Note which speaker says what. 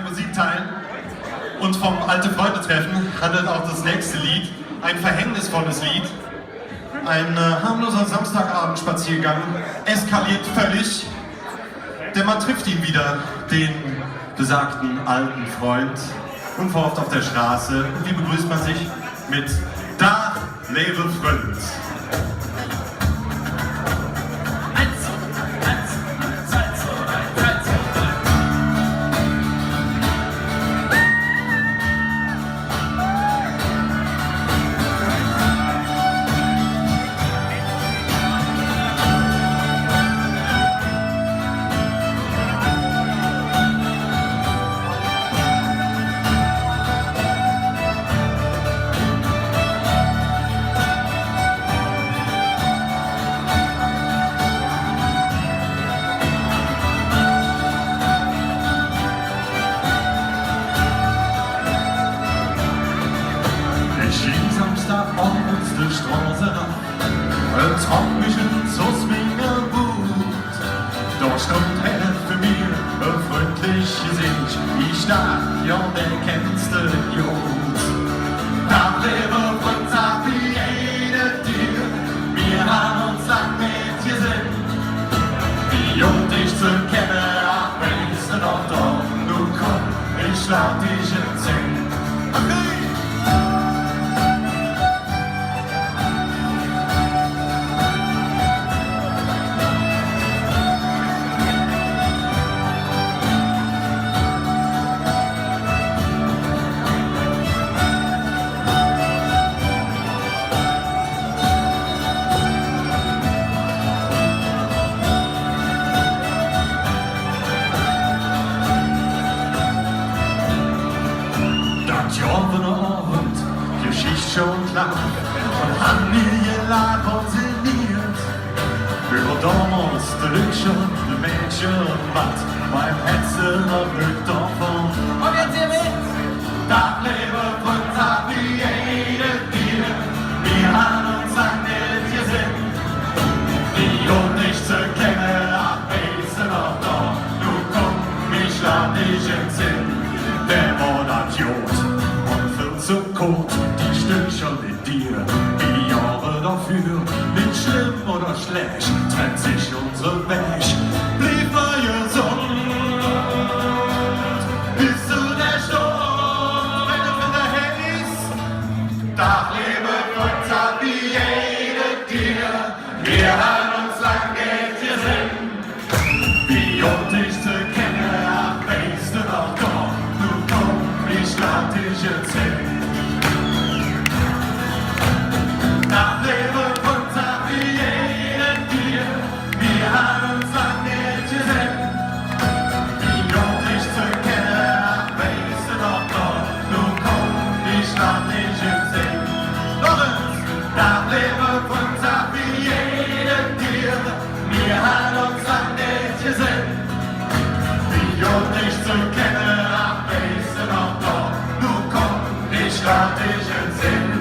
Speaker 1: Musikteil. Und vom Alte Freunde treffen handelt auch das nächste Lied. Ein verhängnisvolles Lied. Ein harmloser Samstagabendspaziergang eskaliert völlig. Denn man trifft ihn wieder, den besagten alten Freund, unverhofft auf der Straße. Und wie begrüßt man sich? Mit Da lebe Freund.
Speaker 2: Samstagabends de Straße nach und trag mich ins Osmingergut. Da stand er für mir ein freundliches Gesicht. Ich dachte, ja, der kennst du gut. Da lebe und sag wie jede Tür, wir haben uns lang nicht gesehen. Wie um dich zu kennen, ach, weißt du noch da, nun komm, ich schlag dich in 10. Okay. Abend, Geschichte schon klar und haben mir lag und sinniert. Über damals zurück schon, die Mädchen matt, mein Herzen noch Glück davon. Und jetzt ihr mit! Da lebe und sag wie jede Bier, wir haben uns lang nicht gesehen. Die und ich zu kennen, ach, weißt du noch da, du komm, ich lad dich in Sinn. Der war das Jod. So kalt, die stimmt schon mit dir. Die Jahre dafür, nicht schlimm oder schlecht, trennt sich unsere Weg. Blieb wir gesund, bis zu der Stunde, wenn du wieder hältst. Da lebe und sag wie jede dir, wir haben uns lang nicht gesehen. Wie und ich zu kennen, ach, weißt du noch da, du komm, ich lad dich erzählen. Da lebe und sag wie jede Tier, wir haben uns lang nicht gesehen. Wie und ich zu kennen, ach, weißt du noch da, nun komm, ich lad dich erzählen. Lorenz, da lebe und sag wie jede Tier, wir haben uns lang nicht gesehen. Wie und ich zu kennen, ach, weißt du noch da, nun komm, ich lad dich erzählen.